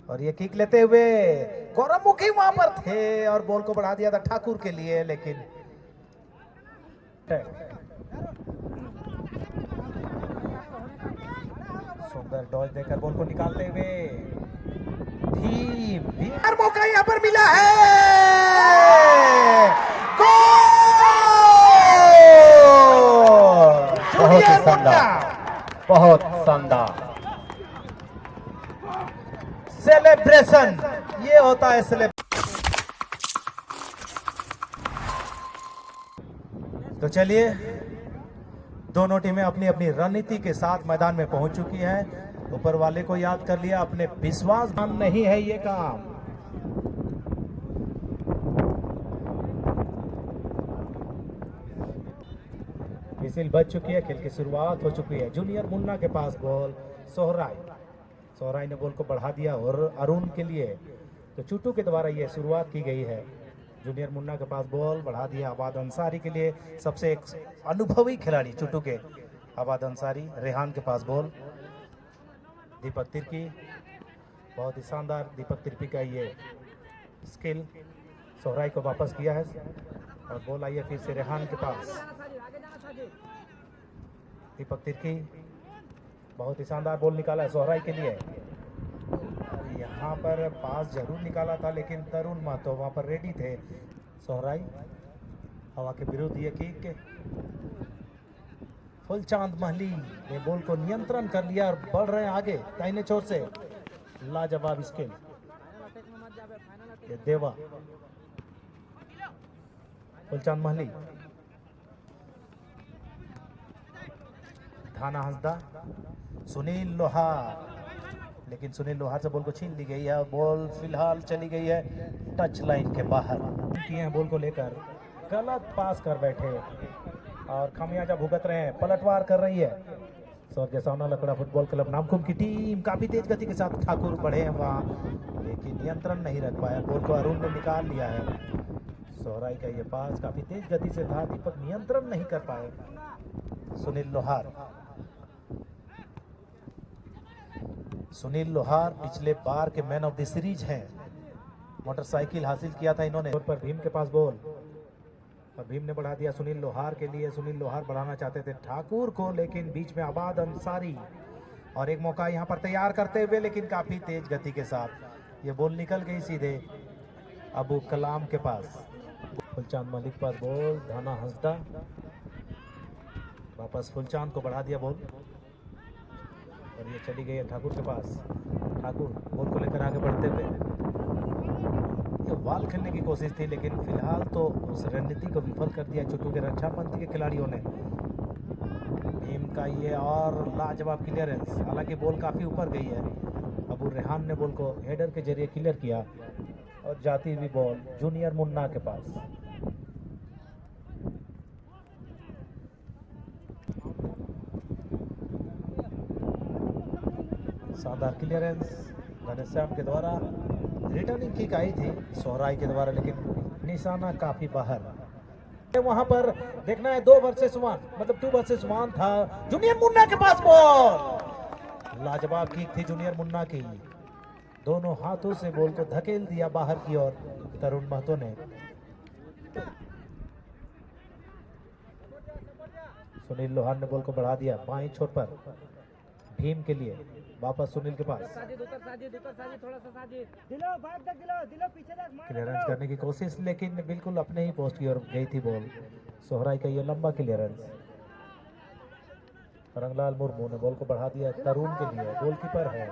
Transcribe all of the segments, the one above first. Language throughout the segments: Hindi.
और ये किक लेते हुए गौरवमुखी वहां पर थे और बॉल को बढ़ा दिया था ठाकुर के लिए, लेकिन सुंदर डॉज देकर बॉल को निकालते हुए भीम मौका यहां पर मिला है। बहुत शानदार, बहुत शानदार सेलिब्रेशन, ये होता है सेलिब्रेशन। तो चलिए, दोनों टीमें अपनी अपनी रणनीति के साथ मैदान में पहुंच चुकी हैं। ऊपर वाले को याद कर लिया, अपने विश्वास नहीं है ये काम। विसिल बज चुकी है, खेल की शुरुआत हो चुकी है। जूनियर मुन्ना के पास बॉल, सोहराई ने बॉल को बढ़ा दिया और अरुण के लिए तो चुटू के द्वारा ये शुरुआत की गई है। जूनियर मुन्ना के पास बॉल बढ़ा दिया आबाद अंसारी के लिए, सबसे एक अनुभवी खिलाड़ी चुटू के आबाद अंसारी। रेहान के पास बॉल, दीपक तिर्की, बहुत ही शानदार दीपक तिर्की का ये स्किल। सोहराई को वापस किया है और बॉल आई है फिर से रेहान के पास। दीपक तिर्की बहुत ही शानदार बॉल निकाला है सोहराई के लिए। यहाँ पर पास जरूर निकाला था लेकिन तरुण महतो वहां पर रेडी थे। सोहराई हवा के विरुद्ध ये किक, फुलचांद महली ने बॉल को नियंत्रण कर लिया और बढ़ रहे हैं आगे दाहिने छोर से। लाजवाब स्किल, ये देवा, फुलचांद महली, थाना हंसदा, सुनील लोहार, लेकिन सुनील लोहार से बॉल को छीन ली गई है और बॉल फिलहाल चली गई है टच लाइन के बाहर। किए हैं बॉल को लेकर, गलत पास कर बैठे और खामियाजा भुगत रहे हैं, पलटवार कर रही है। स्वर्गीय सावना लकड़ा फुटबॉल क्लब नामकुम की टीम काफी तेज गति के साथ ठाकुर बढ़े हैं वहां, लेकिन नियंत्रण नहीं रख पाया। बॉल को अरुण ने निकाल लिया है। सोहराई का ये पास काफी तेज गति से था, दीपक नियंत्रण नहीं कर पाए। सुनील लोहार पिछले बार के मैन ऑफ द सीरीज हैं, मोटरसाइकिल हासिल किया था इन्होंने। पर भीम के पास बॉल और भीम ने बढ़ा दिया सुनील लोहार के लिए। सुनील लोहार बढ़ाना चाहते थे ठाकुर को, लेकिन बीच में आबाद अंसारी और एक मौका यहां पर तैयार करते हुए, लेकिन काफी तेज गति के साथ ये बॉल निकल गई सीधे अबू कलाम के पास। फुलचांद मलिक के पास बॉल, धाना हंसदा, वापस फुलचांद को बढ़ा दिया बॉल और ये चली गई है ठाकुर के पास। ठाकुर बॉल को लेकर आगे बढ़ते हुए, ये बॉल खेलने की कोशिश थी लेकिन फिलहाल तो उस रणनीति को विफल कर दिया चुटू के रक्षापंथी के खिलाड़ियों ने। भीम का ये और लाजवाब क्लियरेंस, हालांकि बॉल काफी ऊपर गई है। अबू रेहान ने बॉल को हेडर के जरिए क्लियर किया और जाती हुई बॉल जूनियर मुन्ना के पास। शानदार क्लियरेंस घनश्याम के द्वारा, रिटर्निंग किक आई थी सोहराई के द्वारा, लेकिन निशाना काफी बाहर। वहां पर देखना है 2 वर्सेस 1, मतलब 2 वर्सेस 1 था। जूनियर मुन्ना के पास बॉल, लाजवाब किक थी जूनियर मुन्ना की, दोनों हाथों से बॉल को धकेल दिया बाहर की ओर तरुण महतो ने। सुनील लोहार ने बॉल को बढ़ा दिया बाईं छोर पर भीम के लिए, वापस सुनील के पास क्लियरेंस करने की कोशिश, लेकिन बिल्कुल अपने ही पोस्ट की ओर गई थी बॉल। सोहराई का ये लंबा क्लियरेंस, रंगलाल मुर्मू ने बॉल को बढ़ा दिया तरुण के लिए, गोलकीपर है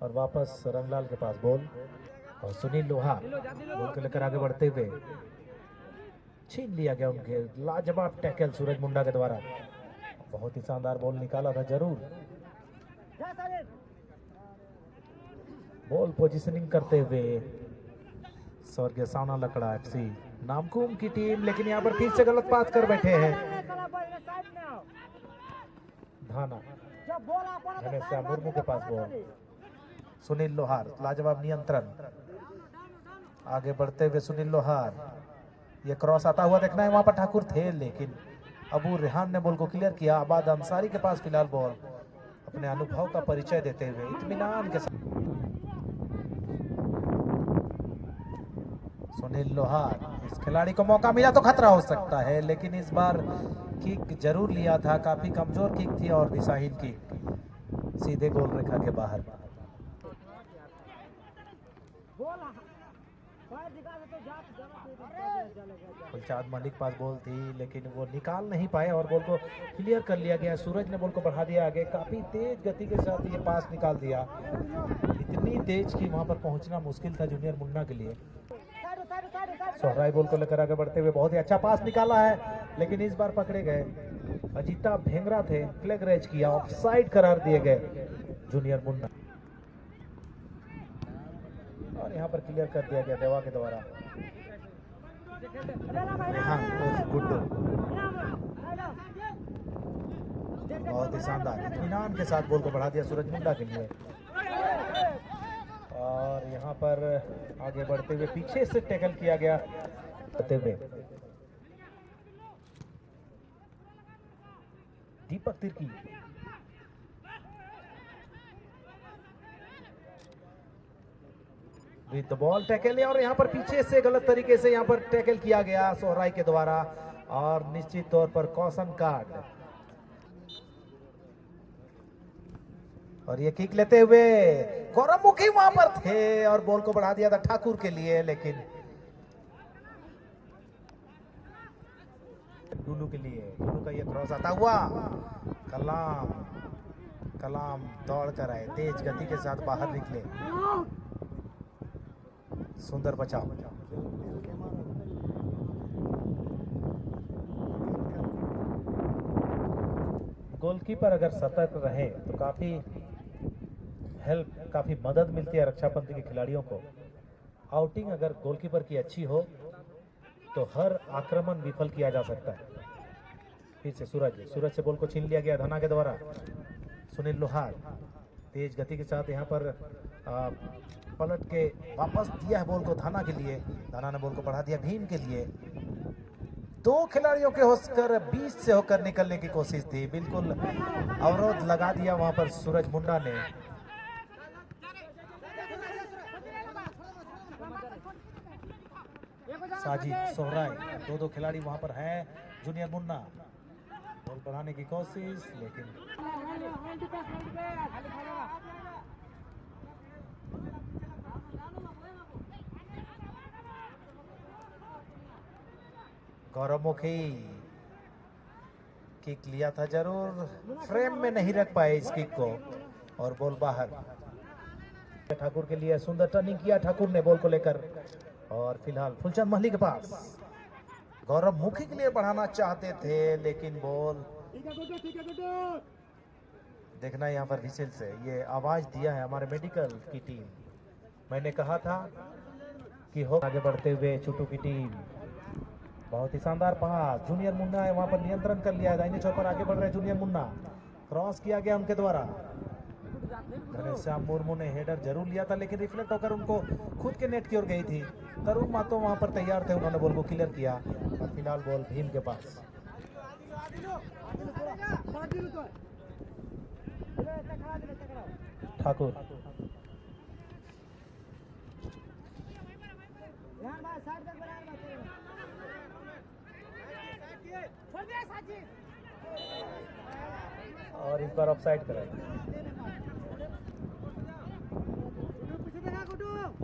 और वापस रंगलाल के पास बॉल और सुनील लोहार बॉल को लेकर आगे बढ़ते हुए छीन लिया गया उनके। लाजवाब टैकल सूरज मुंडा के द्वारा, बहुत ही शानदार बॉल निकाला था जरूर। बॉल पोजीशनिंग करते हुए स्वर्गीय सावना लकड़ा एफसी नामकुम की टीम, लेकिन यहाँ पर फिर से गलत पास कर बैठे हैं। धाना घनश्याम मुर्मू के पास बॉल, सुनील लोहार, लाजवाब नियंत्रण, आगे बढ़ते हुए सुनील लोहार, ये क्रॉस आता हुआ देखना है, वहां पर ठाकुर थे लेकिन अबू रेहान ने बॉल को क्लियर किया। आबाद अंसारी के पास फिलहाल बॉल अपने अनुभव का परिचय देते हुए इत्मीनान के साथ। सुनील लोहार, इस खिलाड़ी को मौका मिला तो खतरा हो सकता है, लेकिन इस बार किक जरूर लिया था। काफी कमजोर किक थी और दिशाहीन किक, सीधे गोल रेखा के बाहर। गुलचाद मलिक पास बॉल थी, लेकिन वो निकाल नहीं पाए और बॉल को क्लियर कर लिया गया। सूरज ने बॉल को बढ़ा दिया आगे, काफी तेज गति के साथ ये पास निकाल दिया, इतनी तेज कि वहां पर पहुंचना मुश्किल था जूनियर मुन्ना के लिए। सोहराई बॉल को लेकर आगे बढ़ते हुए बहुत ही अच्छा पास निकाला है, लेकिन इस बार पकड़े गए। अजीता भेंगरा थे, फ्लैग रेज किया, ऑफसाइड करार दिए गए जूनियर मुन्ना, और यहाँ पर क्लियर कर दिया गया देवा के द्वारा। गुड्डू बहुत ही शानदार इत्मीनान के साथ बॉल को बढ़ा दिया सूरज मुंडा के लिए, और यहाँ पर आगे बढ़ते हुए पीछे से टैकल किया गया। Deepak Tirkey, with the ball tackle, और यहाँ पर पीछे से गलत तरीके से यहाँ पर टैकल किया गया सोहराई के द्वारा, और निश्चित तौर पर कॉशन कार्ड। और ये किक लेते हुए गौरव मुखी वहां पर थे और बॉल को बढ़ा दिया था ठाकुर के लिए, लेकिन डुलू के लिए, डुलू का ये क्रॉस आता हुआ, कलाम दौड़ कर आए, तेज गति के साथ बाहर निकले, सुंदर बचाव। गोलकीपर अगर सतर्क रहे तो काफी मदद मिलती है रक्षा पंथी के खिलाड़ियों को। आउटिंग अगर गोलकीपर की अच्छी हो तो हर आक्रमण विफल किया जा सकता है। फिर से सूरज से बॉल को छीन लिया गया धना के द्वारा। सुनील लोहार तेज गति के साथ यहाँ पर पलट के वापस दिया है बॉल को धना के लिए, धना ने बॉल को बढ़ा दिया भीम के लिए। दो खिलाड़ियों के होकर बीच से होकर निकलने की कोशिश थी, बिल्कुल अवरोध लगा दिया वहां पर सूरज मुंडा ने। साजिद, सोहराई, दो खिलाड़ी वहां पर हैं। जूनियर मुन्ना बॉल बढ़ाने की कोशिश, लेकिन गौरव मुखी किक लिया था जरूर, फ्रेम में नहीं रख पाए इस किक को और बॉल बाहर। ठाकुर के लिए सुंदर टर्निंग किया ठाकुर ने बॉल को लेकर, और फिलहाल फुलचंद महली के पास। गौरव मुखी के लिए बढ़ाना चाहते थे, लेकिन बॉल देखना यहाँ पर विशेल से ये आवाज दिया है हमारे मेडिकल की टीम। मैंने कहा था कि हो आगे बढ़ते हुए चुटू की टीम, बहुत ही शानदार पास, जूनियर मुन्ना है वहां पर नियंत्रण कर लिया है, दाहिने छोर पर आगे बढ़ रहे जूनियर मुन्ना, क्रॉस किया गया उनके द्वारा। घनश्याम मुर्मू ने हेडर जरूर लिया था, लेकिन रिफ्लेक्ट होकर उनको खुद के नेट की ओर गई थी। तरुण मातो वहां पर तैयार थे, उन्होंने बॉल को क्लियर किया, और फिलहाल बॉल भीम के पास। ठाकुर और इस बार ऑफसाइड कराई।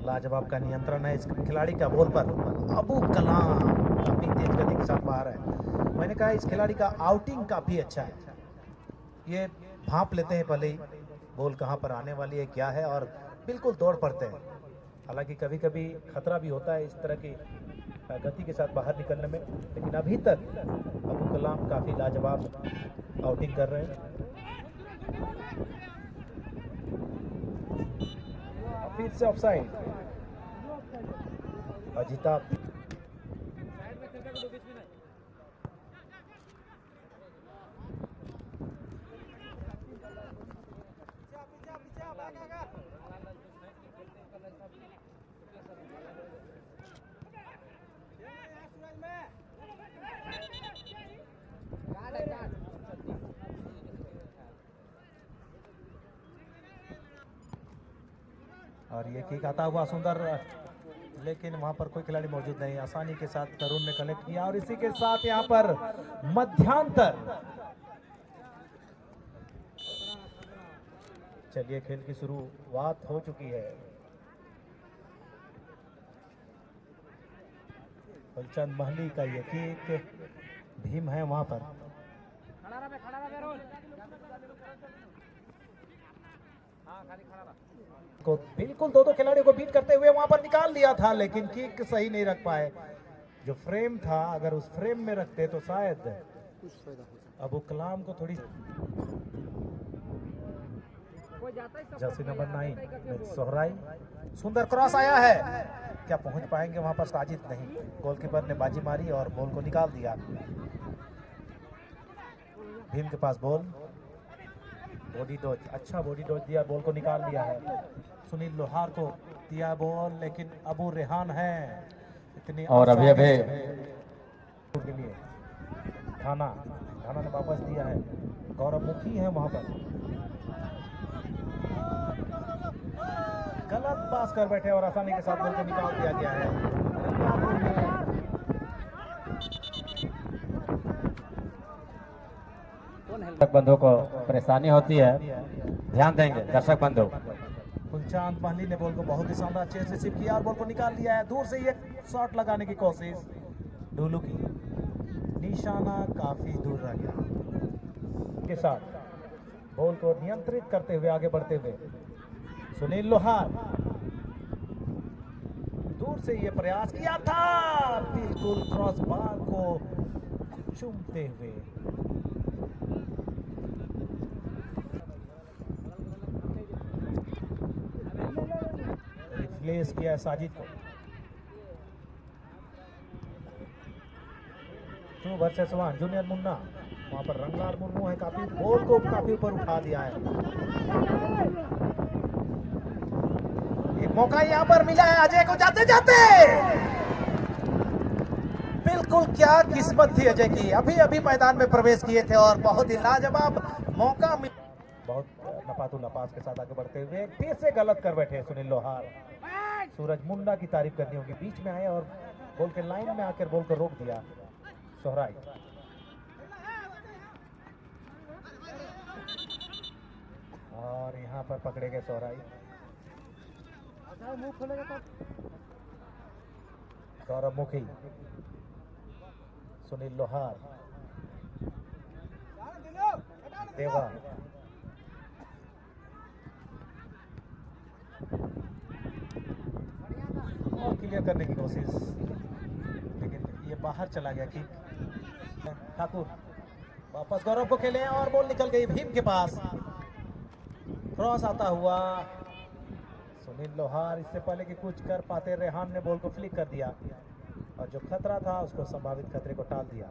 लाजवाब का नियंत्रण है इस खिलाड़ी का बॉल पर। अबू कलाम काफी तेज गति के साथ बाहर है। मैंने कहा इस खिलाड़ी का आउटिंग काफी अच्छा है, ये भांप लेते हैं पहले ही बॉल कहां पर आने वाली है क्या है, और बिल्कुल दौड़ पड़ते हैं। हालांकि कभी कभी खतरा भी होता है इस तरह की गति के साथ बाहर निकलने में, लेकिन अभी तक अबू कलाम काफी लाजवाब आउटिंग कर रहे हैं। फिर से ऑफसाइड, अजिता और ये किक आता हुआ सुंदर, लेकिन वहां पर कोई खिलाड़ी मौजूद नहीं। आसानी के साथ तरुण ने कलेक्ट किया और इसी के साथ यहाँ पर मध्यांतर। चलिए खेल की शुरुआत हो चुकी है। फुलचंद महली का ये किक, भीम है वहां पर। को बिल्कुल दो खिलाड़ियों को बीट करते हुए वहां पर निकाल लिया था, लेकिन किक सही नहीं रख पाए। जो फ्रेम था, अगर उस फ्रेम में रखते तो शायद अबू कलाम को थोड़ी। जर्सी नंबर 9 सोहराई, सुंदर क्रॉस आया है, क्या पहुंच पाएंगे वहां पर? साजिद नहीं, गोलकीपर ने बाजी मारी और बॉल को निकाल दिया। भीम के पास बॉल, बॉडी डॉज, अच्छा बॉडी डॉज दिया, बॉल को निकाल दिया है। सुनील लोहार को दिया बॉल, लेकिन अबू रेहान है इतनी। और अभी के लिए थाना ने वापस दिया है। गौरव मुखी है वहां पर, गलत पास कर बैठे और आसानी के साथ बॉल को निकाल दिया गया है। दर्शक बंधु को परेशानी होती है, ध्यान देंगे दर्शक बंधु। फुलचंद महली ने बॉल को बहुत ही शानदार चेस रिसीव किया और बॉल को निकाल दिया है। दूर से ये शॉट लगाने की कोशिश डोलू की, निशाना काफी दूर रह गया। के साथ बॉल को नियंत्रित करते हुए आगे बढ़ते हुए सुनील लोहार, दूर से ये प्रयास किया था, बिल्कुल क्रॉस बार को चूमते हुए। रिप्लेस किया साजिद को। 2 वर्सेस 1 जूनियर मुन्ना, वहां पर रंगलाल मुर्मू है, काफी बॉल को काफी ऊपर उठा दिया है। एक मौका यहाँ पर मिला है अजय को, जाते जाते बिल्कुल क्या किस्मत थी अजय की, अभी अभी मैदान में प्रवेश किए थे और बहुत ही लाजवाब मौका मिला। बहुत नपातुल पास के साथ आगे बढ़ते हुए फिर से गलत कर बैठे सुनील लोहार। सूरज मुंडा की तारीफ करनी होगी, बीच में आए और बॉल के लाइन में आकर बॉल को रोक दिया। सोहराई, और यहाँ पर पकड़े गए सोहराई। गौरव मुखी, सुनील लोहार, देवा, और क्लियर करने की कोशिश, लेकिन ये बाहर चला गया। कि ठाकुर वापस गौरव को खेले और बॉल निकल गई भीम के पास। क्रॉस आता हुआ सुनील लोहार, इससे पहले कि कुछ कर पाते रेहान ने बॉल को फ्लिक कर दिया और जो खतरा था उसको संभावित खतरे को टाल दिया।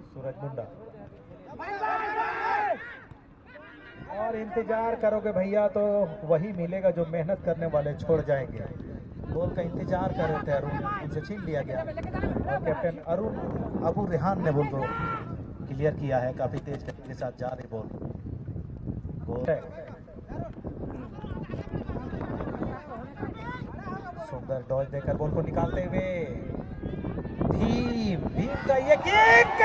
सूरज मुंडा, और इंतजार करोगे भैया तो वही मिलेगा जो मेहनत करने वाले छोड़ जाएंगे। बॉल का इंतजार कर रहे थे अरुण, उनसे छीन लिया गया और कैप्टन अरुण अबू रेहान ने बॉल को क्लियर किया है। काफी तेज के साथ जा रही बॉल सुंदर डॉज देकर बॉल को निकालते हुए भीम का ये किक,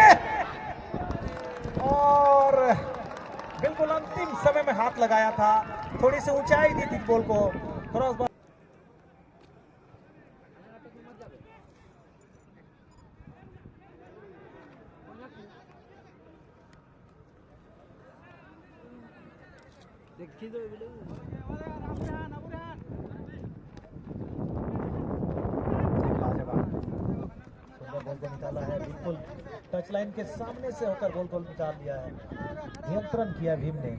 और बिल्कुल अंतिम समय में हाथ लगाया था, थोड़ी सी ऊंचाई दी थी बॉल को। क्रॉस बॉल बॉल को निकाला है, बिल्कुल टच लाइन के सामने से होकर बॉल को निकाल दिया है। नियंत्रण किया भीम ने,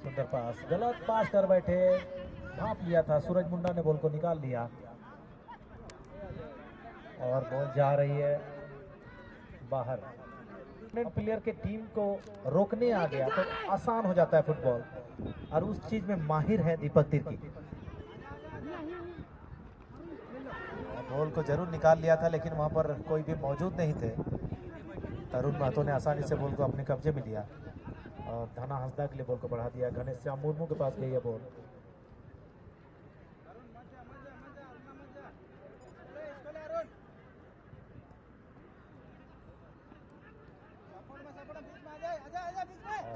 सुंदर पास, गलत पास कर बैठे, भाप लिया था। सूरज मुंडा ने बॉल को निकाल लिया और बॉल जा रही है बाहर। प्लेयर के टीम को रोकने आ गया तो आसान हो जाता है फुटबॉल, और उस चीज में माहिर है दीपक तिर्की। बॉल को जरूर निकाल लिया था, लेकिन वहां पर कोई भी मौजूद नहीं थे। तरुण महतो ने आसानी से बॉल को अपने कब्जे में लिया और धना हंसदा के लिए बॉल को बढ़ा दिया। घनश्याम मुर्मू के पास गई है बॉल।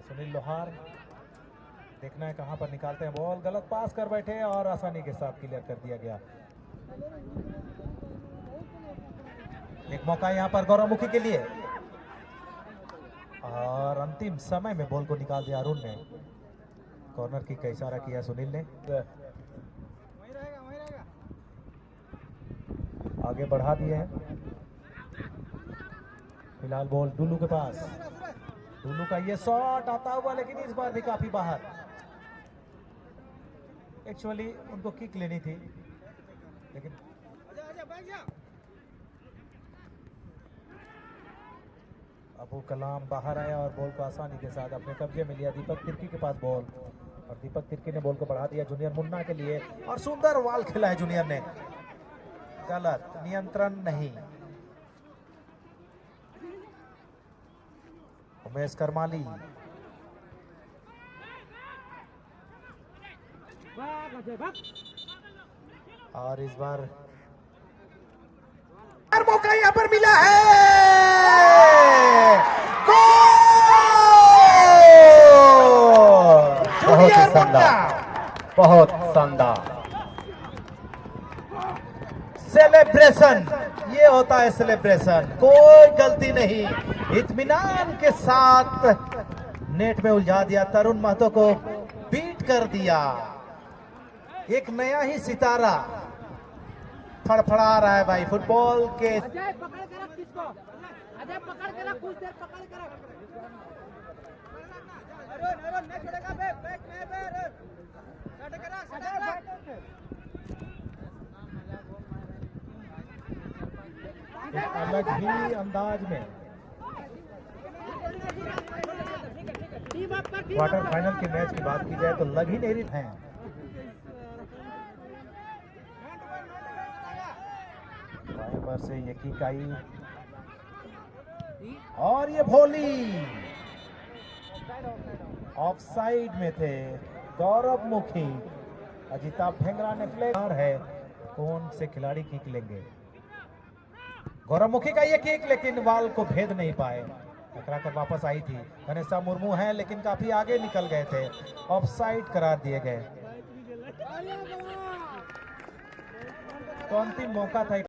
सुनील लोहार, देखना है कहां पर निकालते हैं बॉल। गलत पास कर बैठे और आसानी के साथ क्लियर कर दिया गया। एक मौका यहां पर गौरवमुखी के लिए और अंतिम समय में बॉल को निकाल दिया अरुण ने। कॉर्नर किक का इशारा किया सुनील ने। आगे बढ़ा दिए हैं। फिलहाल बॉल डुलू के पास। डुलू का ये शॉट आता हुआ, लेकिन इस बार भी काफी बाहर। एक्चुअली उनको किक लेनी थी, लेकिन अबू कलाम बाहर आया और बॉल को आसानी के साथ अपने कब्जे में लिया। दीपक तिर्की के पास बॉल और दीपक तिर्की ने बॉल को बढ़ा दिया जूनियर मुन्ना के लिए और सुंदर वाल खेला है जूनियर ने। गलत, नियंत्रण नहीं। उमेश करमाली और इस बार मौका यहां पर मिला है। बहुत शानदार, बहुत शानदार सेलिब्रेशन। ये होता है सेलिब्रेशन, कोई गलती नहीं। इत्मीनान के साथ नेट में उलझा दिया, तरुण महतो को बीट कर दिया। एक नया ही सितारा फड़फड़ा रहा है भाई फुटबॉल के। अजय पकड़ के रख किसको, अजय पकड़ के रख, कुछ देर पकड़ के रख। अरुण नहीं छोड़ेगा, बैक में अरुण सट के रख, सट के रख। एक अलग ही अंदाज में क्वार्टर फाइनल के मैच की बात की जाए तो लग ही नहीं रही है। बाएं पर से ये किक आई और ये भोली ऑफसाइड में थे गौरव मुखी। अजिताभ भेंगरा ने फ्लैग है, कौन से खिलाड़ी किक लेंगे। गौरव मुखी का ये किक, लेकिन वाल को भेद नहीं पाए, टकरा कर वापस आई थी। घनश्याम मुर्मू हैं, लेकिन काफी आगे निकल गए थे, ऑफसाइड करार दिए गए। तो अंतिम मौका था।